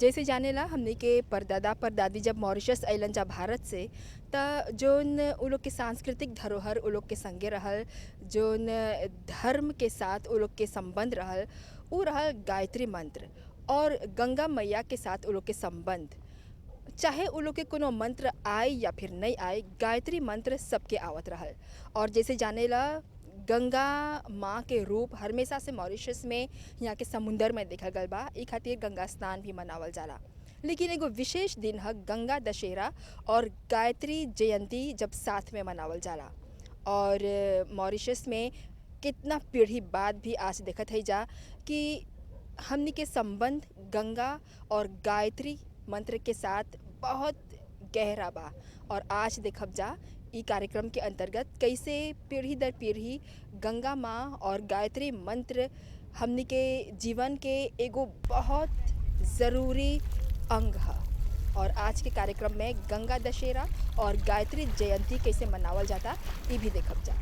जैसे जानेला हमनी के परदादा परदादी जब मॉरिशस अइलन जा भारत से त जोन उ लोग के सांस्कृतिक धरोहर उ लोग के संगे रहल, जोन धर्म के साथ उ लोग के संबंध रहल, उ रहल गायत्री मंत्र और गंगा मैया के साथ उ लोग के संबंध। चाहे उ लोग के कोनो मंत्र आए या फिर नहीं आए, गायत्री मंत्र सबके आवत रहल। और जैसे जानेला गंगा माँ के रूप हमेशा से मॉरिशस में यहाँ के समुंदर में देखल गल बा, ई खातिर गंगा स्नान भी मनावल जाला। लेकिन एगो विशेष दिन है गंगा दशहरा और गायत्री जयंती जब साथ में मनावल जाला। और मॉरिशस में कितना पीढ़ी बाद भी आज देखत है जा कि हमनी के संबंध गंगा और गायत्री मंत्र के साथ बहुत गहरा बा। और आज देखब जा ई कार्यक्रम के अंतर्गत कैसे पीढ़ी दर पीढ़ी गंगा माँ और गायत्री मंत्र हमनी के जीवन के एगो बहुत ज़रूरी अंग है। और आज के कार्यक्रम में गंगा दशहरा और गायत्री जयंती कैसे मनावल जाता ये भी देखब जा।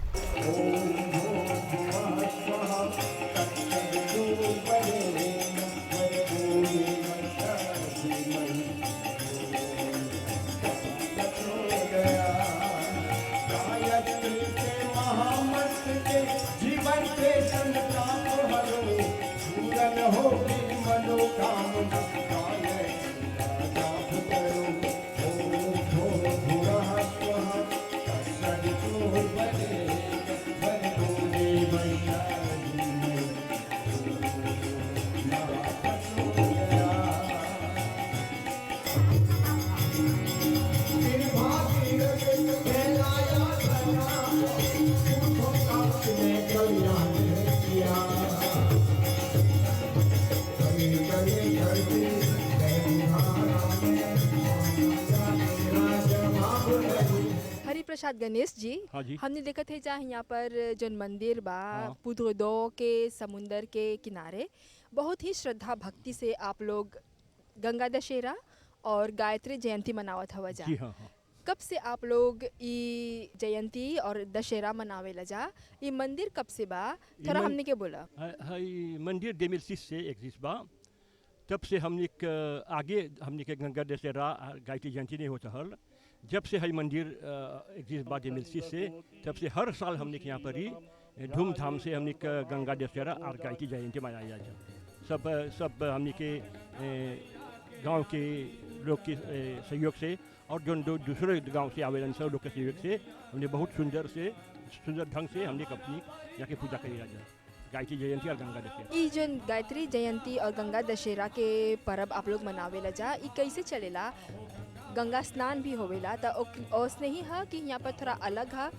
प्रसाद गणेश जी, हाँ जी। हमने देखा थे जहाँ यहाँ पर जौन मंदिर बा हाँ। पुतुदो के समुंदर के किनारे बहुत ही श्रद्धा भक्ति से आप लोग गंगा दशहरा और गायत्री जयंती मनावत हवा जा। जी हाँ हाँ। कब से आप लोग ई जयंती और दशहरा मनावेला जा? ये मंदिर कब से बा? थोड़ा हमने के बोला। हाई मंदिर 2006 से एग्जिस्ट बा। तब से हमने आगे हमने के गंगा दशहरा गायत्री जयंती नहीं होता हल। जब से हई मंदिर एग्जिस्ट बा 2006 से, तब से हर साल हमने के यहाँ पर ही धूमधाम से हमने गंगा दशहरा और गायत्री जयंती मनाई जाए। सब हमने के गांव के लोग के सहयोग से और जो दूसरे गांव से आवेदन से लोग के सहयोग से हमने बहुत सुंदर ढंग से हमने अपनी यहाँ की पूजा करी जाए, गायत्री जयंती और गंगा दशहरा। ई जो गायत्री जयंती और गंगा दशहरा के पर्व आप लोग मनावेला जा, ई कैसे चलेला? गंगा स्नान भी होवेला तो उसने ही है कि यहाँ पर थोड़ा अलग है।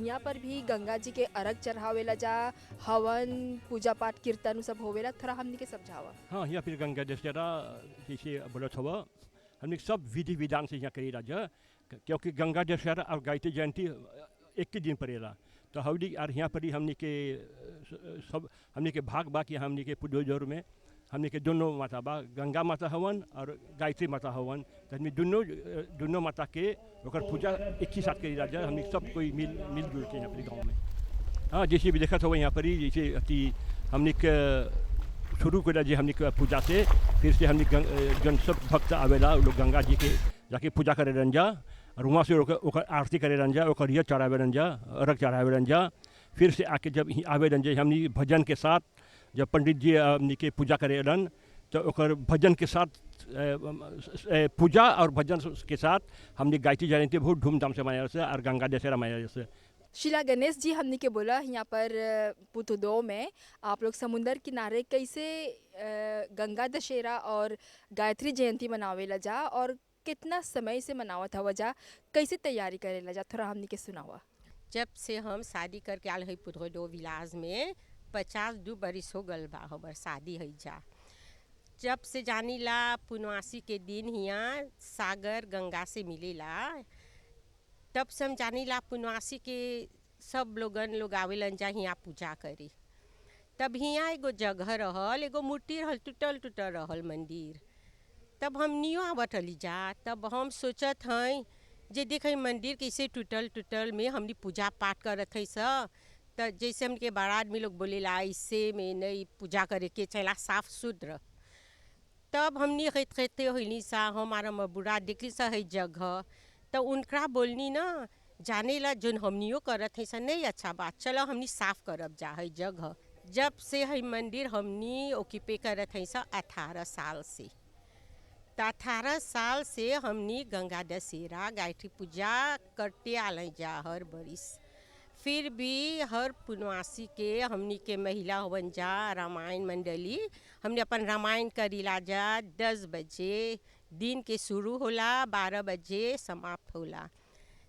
यहाँ पर भी गंगा जी के अर्घ चढ़ावेला जा, हवन पूजा पाठ कीर्तन सब होवेला, थोड़ा हमने के समझावा। हाँ, यहाँ फिर गंगा दशहरा जैसे बोलत हुआ हमने सब विधि विधान से यहाँ करी राजा, क्योंकि गंगा दशहरा और गायत्री जयंती एक ही दिन पड़ेला। तो हवली और यहाँ पर ही हमने के भाग बा कि हमने के पुडोजोर में हमने के दोनों माता बा, गंगा माता हवन और गायत्री माता हवन। तो हमने दोनों माता के ओकर पूजा एक ही साथ करी राजा। हमने सब कोई मिलजुल के यहाँ पर गाँव में। हाँ, जैसे भी देखा था यहाँ पर ही जैसे अति हमने शुरू करा जी हमने पूजा से, फिर से हमने जन सब भक्त आवेला लोग गंगा जी के जाके पूजा करे रहन जा और वहाँ से ओकर आरती करे रहन जा, ओकर चढ़ावे रहन जा, अर्घ चढ़ावे रहन जा। फिर से आके जब आवे रहन जा हमने भजन के साथ, जब पंडित जी हमने के पूजा करे रहन तो ओकर भजन के साथ पूजा और भजन के साथ हमने गायत्री जयंती बहुत धूमधाम से मनाया जाता है और गंगा दशहरा मनाया जाता है। शीला गणेश जी, हमने के बोला यहाँ पर पुतुदो में आप लोग समुंदर किनारे कैसे गंगा दशहरा और गायत्री जयंती मनावेला जा और कितना समय से मनावत हवा जा, कैसे तैयारी करेला जा, थोड़ा हमने के सुनावा। जब से हम शादी करके आल है पुतुदो विलाज में 52 बरिस हो गल बा हमार शादी है जा। जब से जानी ला पुनवासी के दिन हियाँ सागर गंगा से मिलेला, तब से हम जानी ला पुनवासी के सब लोग आवेलन जा हियाँ पूजा करी। तब हियाँ एगो जगह रहल, एगो मूर्ति रहल, टूटल रहल मंदिर। तब हम नियो आवत हली जा, तब हम सोचत हैं जे देख मंदिर कैसे टूटल में हमने पूजा पाठ करत है सब। तो जैसे हमके बड़ा आदमी लोग बोलेला ऐसे में नहीं पूजा करे के चला साफ सुथरा। तब हमनी कहते होइनी सा हमारा मबुरा देखली सा है जगह तो उनका बोलनी ना जाने ला जोन हमनियो करत है सा नहीं अच्छा बात चलो हमनी साफ करब जा है जगह। जब से है मंदिर हमनी ओकिपे करत है सा 18 साल से, तो 18 साल से हमनी गंगा दशहरा गायत्री पूजा करते आल जा हर बरिस। फिर भी हर पुनवासी के हमनी के महिला होवन जा रामायण मंडली हमने अपन रामायण करीला जा 10 बजे दिन के शुरू होला 12 बजे समाप्त होला।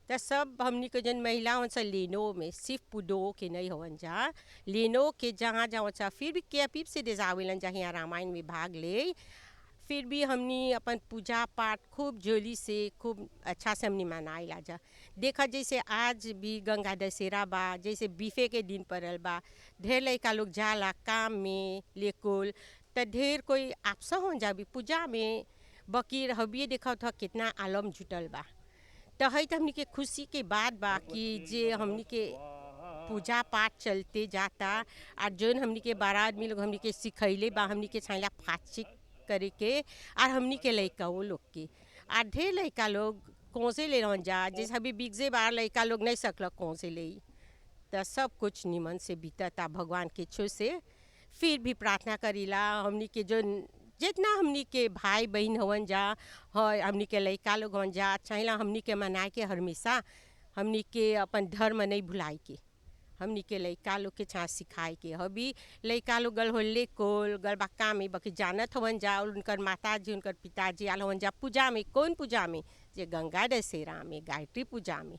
तो सब हमनी के जन महिला होन सा लेनो में सिर्फ पुडो के नहीं होवन जा लेनो के जहाँ जहाँ चा फिर भी कैपिप से देजावेलन जा यहाँ रामायण में भाग ले। फिर भी हमनी अपन पूजा पाठ खूब जोली से खूब अच्छा से हमनी मनाइला जा। देखा जैसे आज भी गंगा दशहरा बा जैसे बीफे के दिन पड़ल बा ढेर लड़का लोग जाला काम में लेकुल तो ढेर कोई आपसा हो जा भी पूजा में बकीर हबिए देखा था कितना आलम जुटल बा। तो है तो हमनी के खुशी के बात बा कि जे हमनी के पूजा पाठ चलते जाता और जोन हमनी के 12 आदमी लोग हमनी के सिखैले बा हमनी के छाइला फाचिक करे के और हमनी के लड़का वो लोग के और ढेर लड़का लोग कौन से ले रहन जा जैसे अभी बिगजे बार लड़का लोग नहीं सकल कौन से ले तो सब कुछ निमन से बीतता भगवान के छो से। फिर भी प्रार्थना करीला हमनी के जो जितना हमनी के भाई बहन हवन जा है हमनी के लड़का लोग हवन जा चाहिए हमनी के मनाए के हमेशा हमनी के अपन धर्म नहीं भुलाए के हमनी के लड़का लोग के छा सिखाए के हबी लड़का लोग गल होले कोल गल बक्का में बकी जानत हवन जा उनकर माता जी उनकर पिताजी आल हवन जा पूजा में कौन पूजा में जे गंगा दशहरा में गायत्री पूजा में।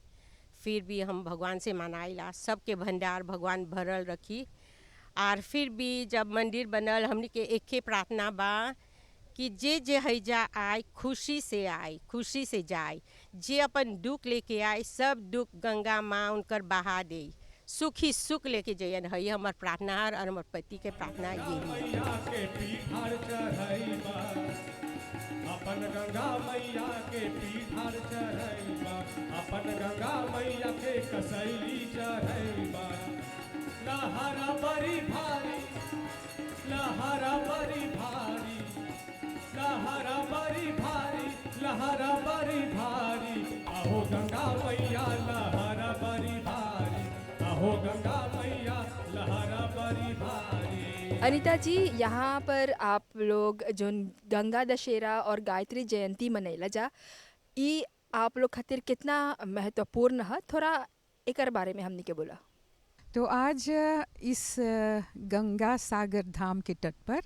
फिर भी हम भगवान से मनाइला सबके भंडार भगवान भरल रखी। और फिर भी जब मंदिर बनल हमनी के एक ही प्रार्थना बा कि जे हैजा आए खुशी से जाए जे अपन दुख लेके आए सब दुख गंगा माँ उनकर बहा दे सुख ही सुख लेके जयन है हमार प्रार्थना और हमार पति के प्रार्थना यही अपन गंगा मैया के पीठार चढ़ैबा अपन गंगा मैया के कसैली चढ़ैबा लहरा बड़ी भारी लहरा बड़ी भारी लहरा बड़ी भारी लहरा बड़ी भारी आहो गंगा मैया लहरा बड़ी भारी आहो गंगा मैया लहरा बड़ी भारी। अनीता जी यहाँ पर आप लोग जो गंगा दशहरा और गायत्री जयंती मनैला जा ई आप लोग खातिर कितना महत्वपूर्ण है थोड़ा एक बारे में हमने के बोला। तो आज इस गंगा सागर धाम के तट पर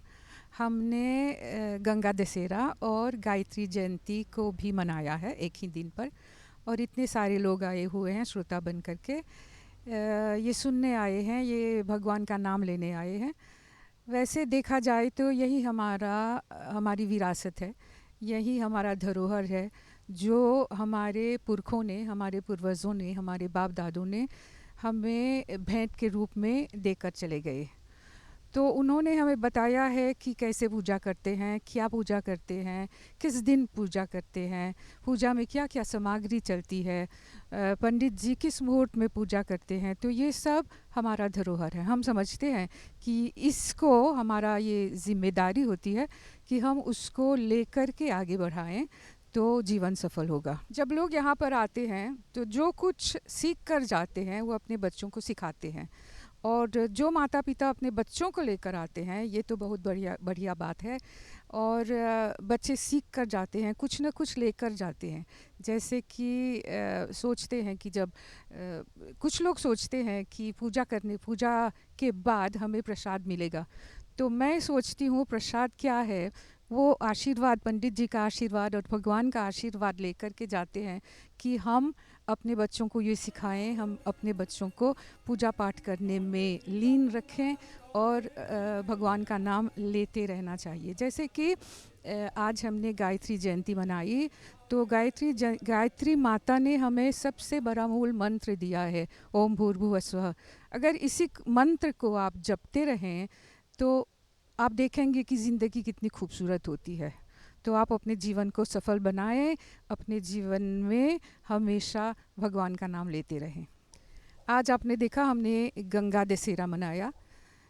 हमने गंगा दशहरा और गायत्री जयंती को भी मनाया है एक ही दिन पर और इतने सारे लोग आए हुए हैं श्रोता बन करके ये सुनने आए हैं ये भगवान का नाम लेने आए हैं। वैसे देखा जाए तो यही हमारी विरासत है यही हमारा धरोहर है जो हमारे पुरखों ने हमारे पूर्वजों ने हमारे बाप दादों ने हमें भेंट के रूप में देकर चले गए। तो उन्होंने हमें बताया है कि कैसे पूजा करते हैं क्या पूजा करते हैं किस दिन पूजा करते हैं पूजा में क्या क्या सामग्री चलती है पंडित जी किस मुहूर्त में पूजा करते हैं। तो ये सब हमारा धरोहर है। हम समझते हैं कि इसको हमारा ये जिम्मेदारी होती है कि हम उसको लेकर के आगे बढ़ाएं तो जीवन सफल होगा। जब लोग यहाँ पर आते हैं तो जो कुछ सीख कर जाते हैं वो अपने बच्चों को सिखाते हैं और जो माता पिता अपने बच्चों को लेकर आते हैं ये तो बहुत बढ़िया बात है। और बच्चे सीख कर जाते हैं कुछ ना कुछ लेकर जाते हैं जैसे कि सोचते हैं कि जब कुछ लोग सोचते हैं कि पूजा के बाद हमें प्रसाद मिलेगा। तो मैं सोचती हूँ प्रसाद क्या है वो आशीर्वाद पंडित जी का आशीर्वाद और भगवान का आशीर्वाद लेकर के जाते हैं कि हम अपने बच्चों को ये सिखाएं हम अपने बच्चों को पूजा पाठ करने में लीन रखें और भगवान का नाम लेते रहना चाहिए। जैसे कि आज हमने गायत्री जयंती मनाई तो गायत्री माता ने हमें सबसे बड़ा मूल मंत्र दिया है ओम भूर्भुवः स्वः। अगर इसी मंत्र को आप जपते रहें तो आप देखेंगे कि ज़िंदगी कितनी खूबसूरत होती है। तो आप अपने जीवन को सफल बनाएं अपने जीवन में हमेशा भगवान का नाम लेते रहें। आज आपने देखा हमने गंगा दशहरा मनाया।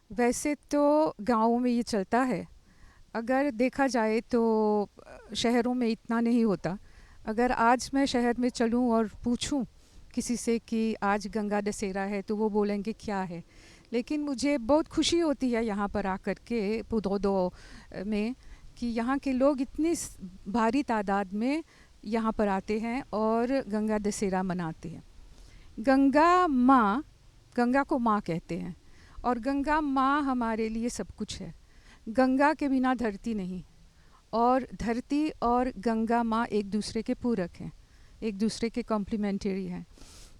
वैसे तो गाँव में ये चलता है अगर देखा जाए तो शहरों में इतना नहीं होता। अगर आज मैं शहर में चलूं और पूछूं किसी से कि आज गंगा दशहरा है तो वो बोलेंगे क्या है। लेकिन मुझे बहुत खुशी होती है यहाँ पर आकर के पुदोदो में कि यहाँ के लोग इतनी भारी तादाद में यहाँ पर आते हैं और गंगा दशहरा मनाते हैं। गंगा को माँ कहते हैं और गंगा माँ हमारे लिए सब कुछ है। गंगा के बिना धरती नहीं, और धरती और गंगा माँ एक दूसरे के पूरक हैं, एक दूसरे के कॉम्प्लीमेंटरी हैं।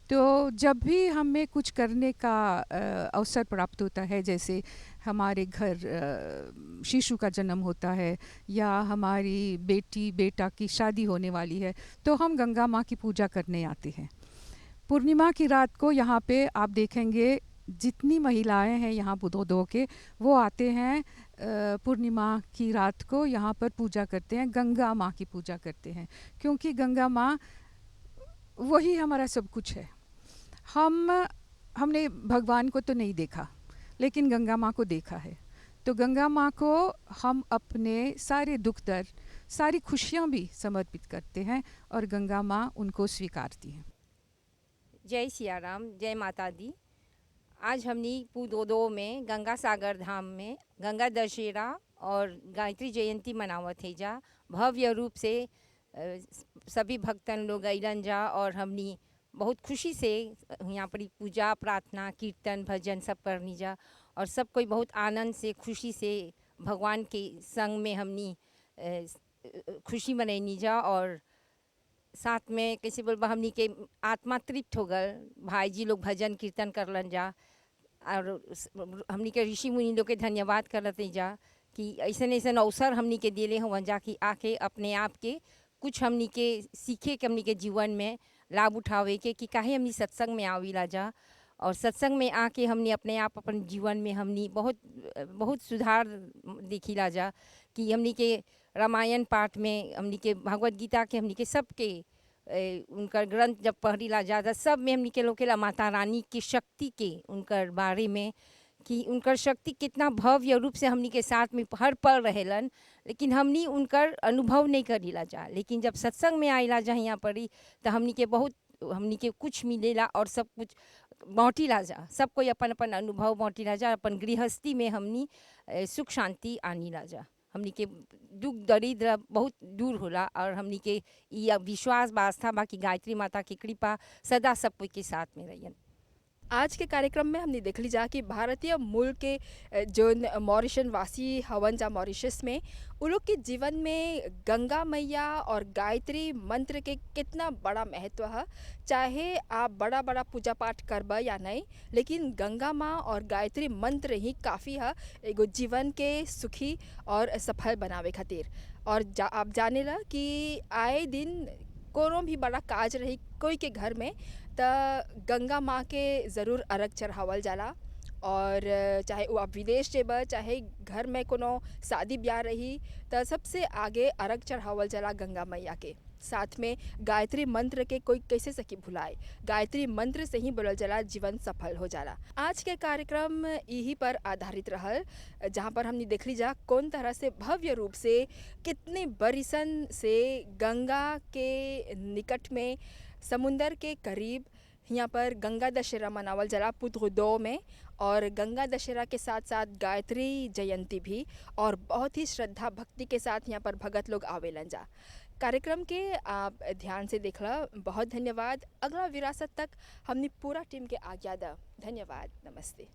तो जब भी हमें कुछ करने का अवसर प्राप्त होता है, जैसे हमारे घर शिशु का जन्म होता है या हमारी बेटी बेटा की शादी होने वाली है, तो हम गंगा माँ की पूजा करने आते हैं। पूर्णिमा की रात को यहाँ पे आप देखेंगे जितनी महिलाएं हैं यहाँ पुदोदो के, वो आते हैं पूर्णिमा की रात को यहाँ पर पूजा करते हैं, गंगा माँ की पूजा करते हैं, क्योंकि गंगा माँ वही हमारा सब कुछ है। हमने भगवान को तो नहीं देखा, लेकिन गंगा माँ को देखा है। तो गंगा माँ को हम अपने सारे दुख दर्द, सारी खुशियाँ भी समर्पित करते हैं और गंगा माँ उनको स्वीकारती हैं। जय सिया राम, जय माता दी। आज हमनी पुदोदो में गंगा सागर धाम में गंगा दशहरा और गायत्री जयंती मनावत है जा। भव्य रूप से सभी भक्तन लोग अइलन जा और हमनी बहुत खुशी से यहाँ पर पूजा प्रार्थना कीर्तन भजन सब करनी जा और सब कोई बहुत आनंद से खुशी से भगवान के संग में हमनी खुशी मनैनी जा। और साथ में कैसे बोलबा हमनी के आत्मा तृप्त हो गल। भाई जी लोग भजन कीर्तन करलन जा और हमनी के ऋषि मुनि लोग के धन्यवाद करते जा कि ऐसन ऐसन अवसर हमनी के दिले हुआ जा कि आके अपने आप के कुछ हमनी के सीखे के हमनी के जीवन में लाभ उठावे के कि काहे हमनी सत्संग में आविला जा। और सत्संग में आके हमनी अपने आप अपन जीवन में हमनी बहुत सुधार देखिला जा कि हमनी के रामायण पाठ में, हमनी के भगवत गीता के, हमनी के सबके उनकर ग्रंथ जब पढ़िला जा सब में हमनी के लोग के माता रानी की शक्ति के उनकर बारे में कि उनकर शक्ति कितना भव्य रूप से हमनी के साथ में हर पल रहेलन, लेकिन हमनी उनकर अनुभव नहीं करीला जा। लेकिन जब सत्संग में आइला जा यहाँ पड़ी तो हमनी के कुछ मिलेला और सब कुछ बाँटीला जा। सब कोई अपन अपन अनुभव बाँटीला जा, अपन गृहस्थी में हमनी सुख शांति आनीला जा। हमनी के दुख दरिद्र बहुत दूर होला और हमनी के यह विश्वास आस्था बा कि गायत्री माता की कृपा सदा सब कोई के साथ में रहियन। आज के कार्यक्रम में हमने देख ली जा कि भारतीय मूल के जो मॉरिशन वासी हवन जा मॉरिशस में, उन लोग के जीवन में गंगा मैया और गायत्री मंत्र के कितना बड़ा महत्व है। चाहे आप बड़ा बड़ा पूजा पाठ करबा या नहीं, लेकिन गंगा माँ और गायत्री मंत्र ही काफ़ी है एगो जीवन के सुखी और सफल बनावे खातिर। और आप जाने ला कि आए दिन कोनो भी बड़ा काज रही कोई के घर में तो गंगा माँ के ज़रूर अर्घ चढ़ावल जाला। और चाहे वो आप विदेश जेबा, चाहे घर में कोनो शादी ब्याह रही तो सबसे आगे अर्घ चढ़ावल जाला गंगा मैया के। साथ में गायत्री मंत्र के कोई कैसे सकी भुलाए, गायत्री मंत्र से ही बोलल जाला जीवन सफल हो जाला। आज के कार्यक्रम यही पर आधारित रहल, जहाँ पर हमने देख ली जा कौन तरह से भव्य रूप से कितने बरिसन से गंगा के निकट में, समुंदर के करीब यहाँ पर गंगा दशहरा मनावल जाला पुदोदो में। और गंगा दशहरा के साथ साथ गायत्री जयंती भी, और बहुत ही श्रद्धा भक्ति के साथ यहाँ पर भगत लोग आवेलन जा। कार्यक्रम के आप ध्यान से देखला, बहुत धन्यवाद। अगला विरासत तक हमने पूरा टीम के आज्ञा दा। धन्यवाद, नमस्ते।